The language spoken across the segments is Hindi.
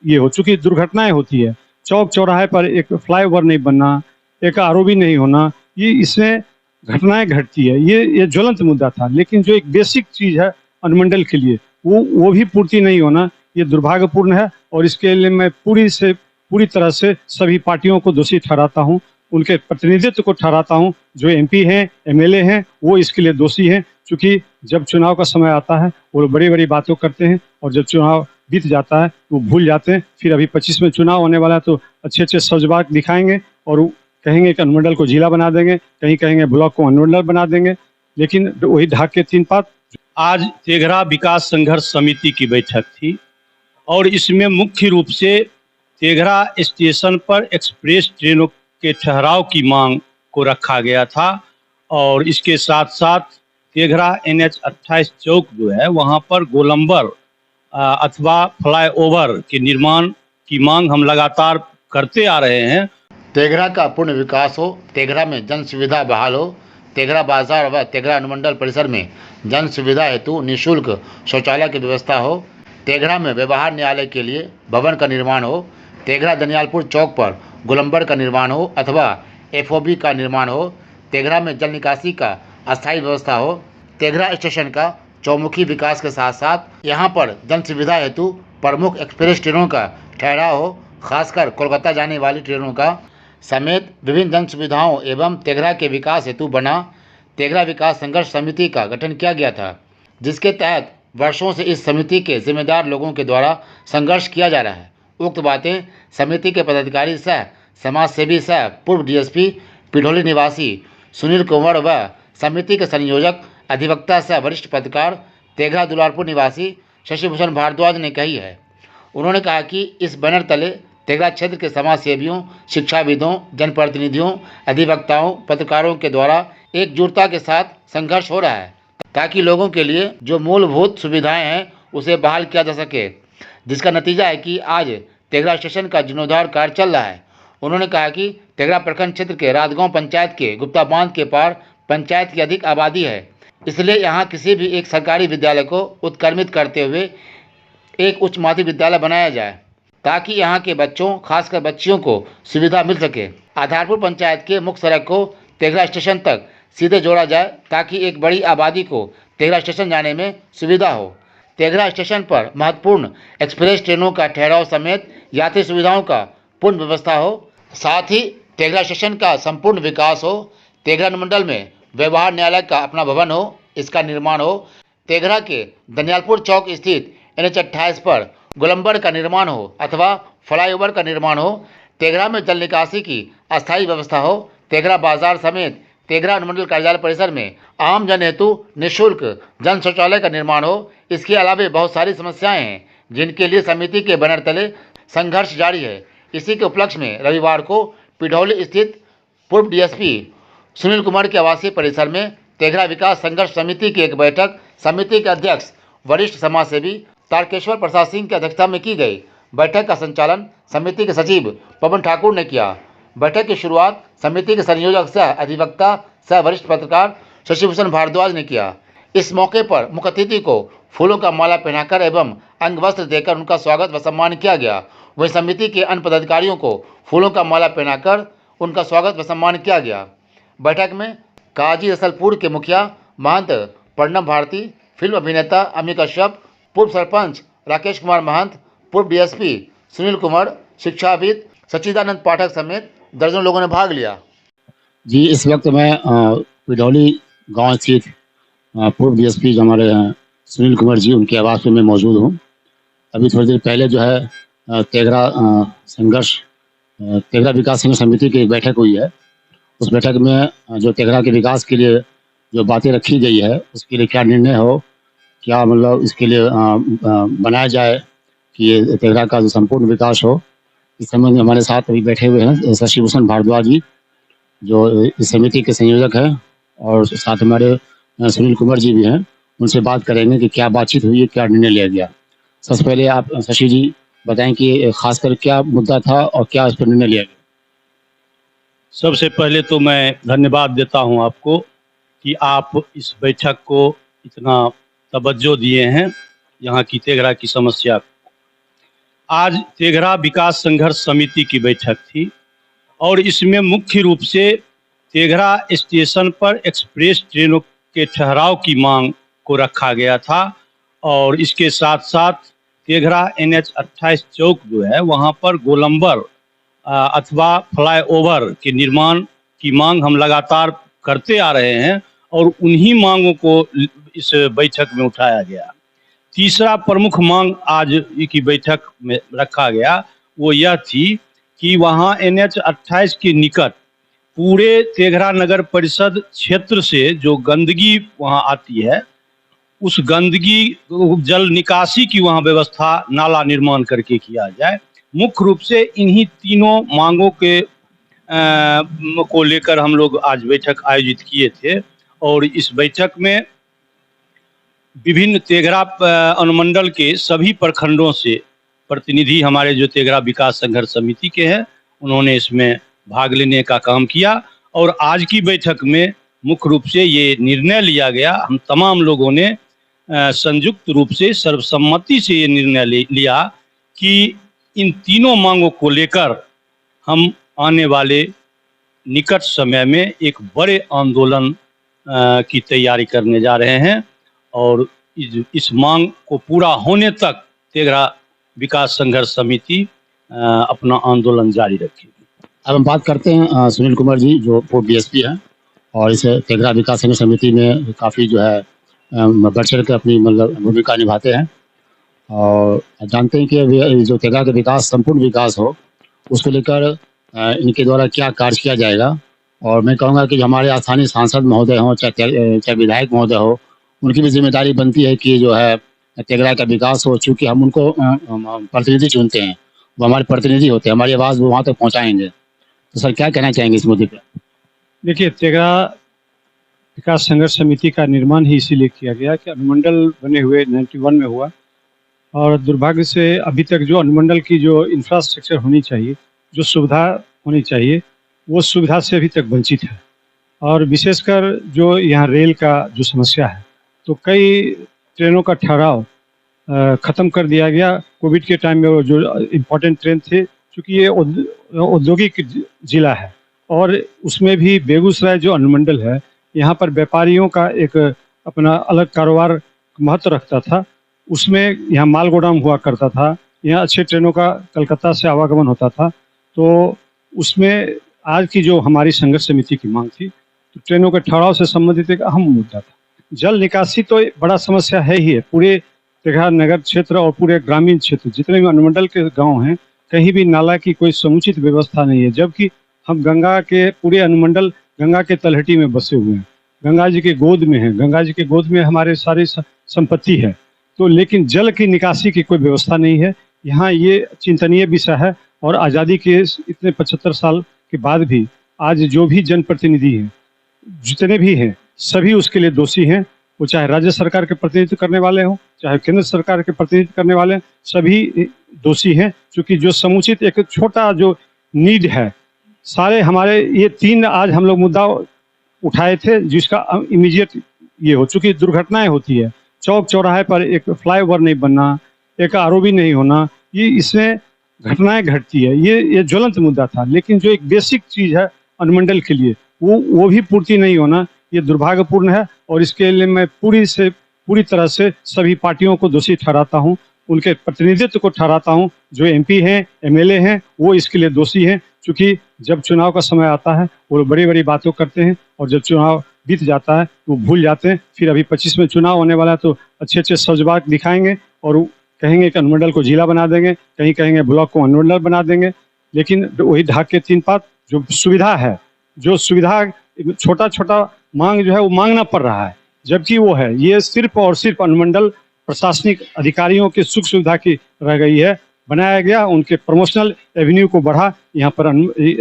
ये हो चूँकि दुर्घटनाएँ होती है, चौक चौराहे पर एक फ्लाईओवर नहीं बनना, एक आरओबी नहीं होना, ये इसमें घटनाएँ घटती है। ये ज्वलंत मुद्दा था, लेकिन जो एक बेसिक चीज़ है अनुमंडल के लिए, वो भी पूर्ति नहीं होना, ये दुर्भाग्यपूर्ण है और इसके लिए मैं पूरी तरह से सभी पार्टियों को दोषी ठहराता हूँ। उनके प्रतिनिधित्व को ठहराता हूँ, जो एमपी हैं, एमएलए हैं, वो इसके लिए दोषी हैं। चूँकि जब चुनाव का समय आता है, वो लोग बड़ी-बड़ी बातें करते हैं और जब चुनाव बीत जाता है, तो भूल जाते हैं। फिर अभी 25 में चुनाव होने वाला है, तो अच्छे-अच्छे सौजबाग दिखाएँगे और वो कहेंगे कि अनुमंडल को जिला बना देंगे, कहीं कहेंगे ब्लॉक को अनुमंडल बना देंगे, लेकिन वही ढाक के 3 पात। आज तेघरा विकास संघर्ष समिति की बैठक थी और इसमें मुख्य रूप से तेघरा स्टेशन पर एक्सप्रेस ट्रेनों के ठहराव की मांग को रखा गया था और इसके साथ-साथ तेघरा NH 28 चौक जो है वहाँ पर गोलंबर अथवा फ्लाईओवर के निर्माण की मांग हम लगातार करते आ रहे हैं। तेघरा का पूर्ण विकास हो, तेघरा में जन सुविधा बहाल हो, तेघरा बाजार व तेघरा अनुमंडल परिसर में जन सुविधा हेतु निःशुल्क शौचालय की व्यवस्था हो, तेघरा में व्यवहार न्यायालय के लिए भवन का निर्माण हो, तेघरा दनियालपुर चौक पर गोलंबर का निर्माण हो अथवा FOB का निर्माण हो, तेघरा में जल निकासी का अस्थायी व्यवस्था हो, तेघरा स्टेशन का चौमुखी विकास के साथ साथ यहाँ पर जन सुविधा हेतु प्रमुख एक्सप्रेस ट्रेनों का ठहराव हो, खासकर कोलकाता जाने वाली ट्रेनों का समेत विभिन्न जन सुविधाओं एवं तेघरा के विकास हेतु बना तेघरा विकास संघर्ष समिति का गठन किया गया था, जिसके तहत वर्षों से इस समिति के जिम्मेदार लोगों के द्वारा संघर्ष किया जा रहा है। उक्त बातें समिति के पदाधिकारी सह समाज सेवी सह पूर्व DSP पिढोली निवासी सुनील कुंवर व समिति के संयोजक अधिवक्ता सह वरिष्ठ पत्रकार तेघरा दुलारपुर निवासी शशिभूषण भारद्वाज ने कही है। उन्होंने कहा कि इस बैनर तले तेघरा क्षेत्र के समाज सेवियों, शिक्षाविदों, जनप्रतिनिधियों, अधिवक्ताओं, पत्रकारों के द्वारा एकजुटता के साथ संघर्ष हो रहा है ताकि लोगों के लिए जो मूलभूत सुविधाएं हैं उसे बहाल किया जा सके, जिसका नतीजा है कि आज तेघरा स्टेशन का जीर्णोद्धार कार्य चल रहा है। उन्होंने कहा कि तेघरा प्रखंड क्षेत्र के रातगांव पंचायत के गुप्ता बांध के पार पंचायत की अधिक आबादी है, इसलिए यहाँ किसी भी एक सरकारी विद्यालय को उत्क्रमित करते हुए एक उच्च माध्यमिक विद्यालय बनाया जाए ताकि यहाँ के बच्चों, खासकर बच्चियों को सुविधा मिल सके। आधारपुर पंचायत के मुख्य सड़क को तेघरा स्टेशन तक सीधे जोड़ा जाए ताकि एक बड़ी आबादी को तेघरा स्टेशन जाने में सुविधा हो। तेघरा स्टेशन पर महत्वपूर्ण एक्सप्रेस ट्रेनों का ठहराव समेत यात्री सुविधाओं का पूर्ण व्यवस्था हो, साथ ही तेघरा स्टेशन का संपूर्ण विकास हो, तेघरा अनुमंडल में व्यवहार न्यायालय का अपना भवन हो, इसका निर्माण हो, तेघरा के दनियालपुर चौक स्थित NH 28 पर गोलंबर का निर्माण हो अथवा फ्लाईओवर का निर्माण हो, तेघरा में जल निकासी की अस्थायी व्यवस्था हो, तेघरा बाजार समेत तेघरा अनुमंडल कार्यालय परिसर में आम जन हेतु निःशुल्क जन शौचालय का निर्माण हो। इसके अलावा बहुत सारी समस्याएं हैं जिनके लिए समिति के बैनर तले संघर्ष जारी है। इसी के उपलक्ष्य में रविवार को पिढौली स्थित पूर्व DSP सुनील कुमार के आवासीय परिसर में तेघरा विकास संघर्ष समिति की एक बैठक समिति के अध्यक्ष वरिष्ठ समाज सेवी तारकेश्वर प्रसाद सिंह की अध्यक्षता में की गई। बैठक का संचालन समिति के सचिव पवन ठाकुर ने किया। बैठक की शुरुआत समिति के संयोजक सह अधिवक्ता सह वरिष्ठ पत्रकार शशिभूषण भारद्वाज ने किया। इस मौके पर मुख्य अतिथि को फूलों का माला पहनाकर एवं अंग वस्त्र देकर उनका स्वागत व सम्मान किया गया। वहीं समिति के अन्य पदाधिकारियों को फूलों का माला पहनाकर उनका स्वागत व सम्मान किया गया। बैठक में काजी रसलपुर के मुखिया महंत प्रणब भारती, फिल्म अभिनेता अमी कश्यप, पूर्व सरपंच राकेश कुमार महंत, पूर्व DSP सुनील कुमार, शिक्षाविद सच्चिदानंद पाठक समेत दर्जनों लोगों ने भाग लिया। जी, इस वक्त मैं पिढौली गांव स्थित पूर्व DSP जो हमारे सुनील कुमार जी, उनके आवास पे मैं मौजूद हूं। अभी थोड़ी देर पहले जो है तेघरा विकास संघर्ष समिति की एक बैठक हुई है। उस बैठक में जो तेघरा के विकास के लिए जो बातें रखी गई है उसके लिए क्या निर्णय हो, क्या मतलब इसके लिए बनाया जाए कि ये तेघरा का जो संपूर्ण विकास हो, इस संबंध में हमारे साथ अभी बैठे हुए हैं शशिभूषण भारद्वाज जी, जो इस समिति के संयोजक हैं, और साथ हमारे सुनील कुमार जी भी हैं। उनसे बात करेंगे कि क्या बातचीत हुई है, क्या निर्णय लिया गया। सबसे पहले आप शशि जी बताएं कि खासकर क्या मुद्दा था और क्या इस पर निर्णय लिया गया। सबसे पहले तो मैं धन्यवाद देता हूं आपको कि आप इस बैठक को इतना तवज्जो दिए हैं यहाँ की तेघरा की समस्या। आज तेघरा विकास संघर्ष समिति की बैठक थी और इसमें मुख्य रूप से तेघरा स्टेशन पर एक्सप्रेस ट्रेनों के ठहराव की मांग को रखा गया था और इसके साथ साथ तेघरा NH 28 चौक जो है वहाँ पर गोलंबर अथवा फ्लाईओवर के निर्माण की मांग हम लगातार करते आ रहे हैं और उन्हीं मांगों को इस बैठक में उठाया गया। तीसरा प्रमुख मांग आज की बैठक में रखा गया वो यह थी कि वहाँ NH 28 के निकट पूरे तेघरा नगर परिषद क्षेत्र से जो गंदगी वहाँ आती है उस गंदगी जल निकासी की वहाँ व्यवस्था नाला निर्माण करके किया जाए। मुख्य रूप से इन्हीं तीनों मांगों के को लेकर हम लोग आज बैठक आयोजित किए थे और इस बैठक में विभिन्न तेघरा अनुमंडल के सभी प्रखंडों से प्रतिनिधि हमारे जो तेघरा विकास संघर्ष समिति के हैं उन्होंने इसमें भाग लेने का काम किया और आज की बैठक में मुख्य रूप से ये निर्णय लिया गया। हम तमाम लोगों ने संयुक्त रूप से सर्वसम्मति से ये निर्णय लिया कि इन तीनों मांगों को लेकर हम आने वाले निकट समय में एक बड़े आंदोलन की तैयारी करने जा रहे हैं और इस मांग को पूरा होने तक तेघरा विकास संघर्ष समिति अपना आंदोलन जारी रखेगी। अब हम बात करते हैं सुनील कुमार जी जो पूर्व DSP हैं और इस तेघरा विकास संघर्ष समिति में काफ़ी जो है बढ़ चढ़ कर अपनी मतलब भूमिका निभाते हैं और जानते हैं कि जो तेघरा का विकास संपूर्ण विकास हो उसको लेकर इनके द्वारा क्या कार्य किया जाएगा। और मैं कहूँगा कि जो हमारे स्थानीय सांसद महोदय हों चाहे विधायक महोदय हो उनकी भी जिम्मेदारी बनती है कि जो है तेघरा का विकास हो, चूँकि हम उनको प्रतिनिधि चुनते हैं, वो हमारे प्रतिनिधि होते हैं, हमारी आवाज़ वो वहाँ तक पहुँचाएंगे। तो सर क्या कहना चाहेंगे इस मुद्दे पर? देखिए, तेघरा विकास संघर्ष समिति का निर्माण ही इसीलिए किया गया कि अनुमंडल बने हुए 91 में हुआ और दुर्भाग्य से अभी तक जो अनुमंडल की जो इंफ्रास्ट्रक्चर होनी चाहिए, जो सुविधा होनी चाहिए, वो सुविधा से अभी तक वंचित है। और विशेषकर जो यहाँ रेल का जो समस्या है तो कई ट्रेनों का ठहराव ख़त्म कर दिया गया। कोविड के टाइम में वो जो इम्पोर्टेंट ट्रेन थे, चूँकि ये औद्योगिक जिला है और उसमें भी बेगूसराय जो अनुमंडल है यहाँ पर व्यापारियों का एक अपना अलग कारोबार महत्व रखता था। उसमें यहाँ माल गोदाम हुआ करता था, यहाँ अच्छे ट्रेनों का कलकत्ता से आवागमन होता था। तो उसमें आज की जो हमारी संघर्ष समिति की मांग थी तो ट्रेनों के ठहराव से संबंधित एक अहम मुद्दा था। जल निकासी तो बड़ा समस्या है ही है, पूरे तेघरा नगर क्षेत्र और पूरे ग्रामीण क्षेत्र जितने भी अनुमंडल के गांव हैं कहीं भी नाला की कोई समुचित व्यवस्था नहीं है, जबकि हम गंगा के पूरे अनुमंडल गंगा के तलहटी में बसे हुए हैं, गंगा जी के गोद में हैं, गंगा जी के गोद में हमारे सारी संपत्ति है। तो लेकिन जल की निकासी की कोई व्यवस्था नहीं है। यहाँ ये चिंतनीय विषय है और आज़ादी के इतने 75 साल के बाद भी आज जो भी जनप्रतिनिधि हैं जितने भी हैं सभी उसके लिए दोषी हैं। वो चाहे राज्य सरकार के प्रतिनिधित्व करने वाले हों चाहे केंद्र सरकार के प्रतिनिधित्व करने वाले, सभी दोषी हैं। क्योंकि जो समुचित एक छोटा जो नीड है, सारे हमारे ये 3 आज हम लोग मुद्दा उठाए थे जिसका इमीडिएट ये हो, चूँकि दुर्घटनाएं होती है, चौक चौराहे पर एक फ्लाईओवर नहीं बनना, एक ROB नहीं होना, ये इसमें घटनाएं घटती है। ये ज्वलंत मुद्दा था, लेकिन जो एक बेसिक चीज़ है अनुमंडल के लिए वो भी पूर्ति नहीं होना, ये दुर्भाग्यपूर्ण है। और इसके लिए मैं पूरी तरह से सभी पार्टियों को दोषी ठहराता हूँ, उनके प्रतिनिधित्व को ठहराता हूँ। जो MP हैं MLA हैं वो इसके लिए दोषी हैं, क्योंकि जब चुनाव का समय आता है वो बड़ी बड़ी बातों करते हैं और जब चुनाव बीत जाता है वो भूल जाते हैं। फिर अभी 25 में चुनाव होने वाला है तो अच्छे सौजबाग दिखाएंगे और कहेंगे कि अनुमंडल को जिला बना देंगे, कहीं कहेंगे ब्लॉक को अनुमंडल बना देंगे, लेकिन वही ढाक के 3 पात। जो सुविधा छोटा मांग जो है वो मांगना पड़ रहा है, जबकि वो है ये सिर्फ और सिर्फ अनुमंडल प्रशासनिक अधिकारियों की सुख सुविधा की रह गई है। बनाया गया, उनके प्रमोशनल एवेन्यू को बढ़ा, यहाँ पर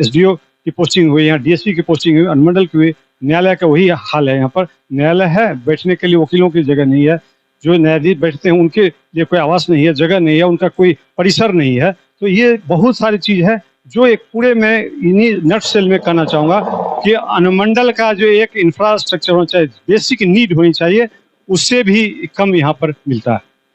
SDO की पोस्टिंग हुई, यहाँ DSP की पोस्टिंग हुई, अनुमंडल की हुई। न्यायालय का वही हाल है, यहाँ पर न्यायालय है, बैठने के लिए वकीलों की जगह नहीं है, जो न्यायाधीश बैठते हैं उनके लिए कोई आवास नहीं है, जगह नहीं है, उनका कोई परिसर नहीं है। तो ये बहुत सारी चीज़ है जो एक पूरे मैं इन्हीं नट सेल में कहना चाहूँगा कि अनुमंडल का जो एक इंफ्रास्ट्रक्चर होना चाहिए, बेसिक नीड होनी चाहिए, उससे भी कम यहाँ पर मिलता है।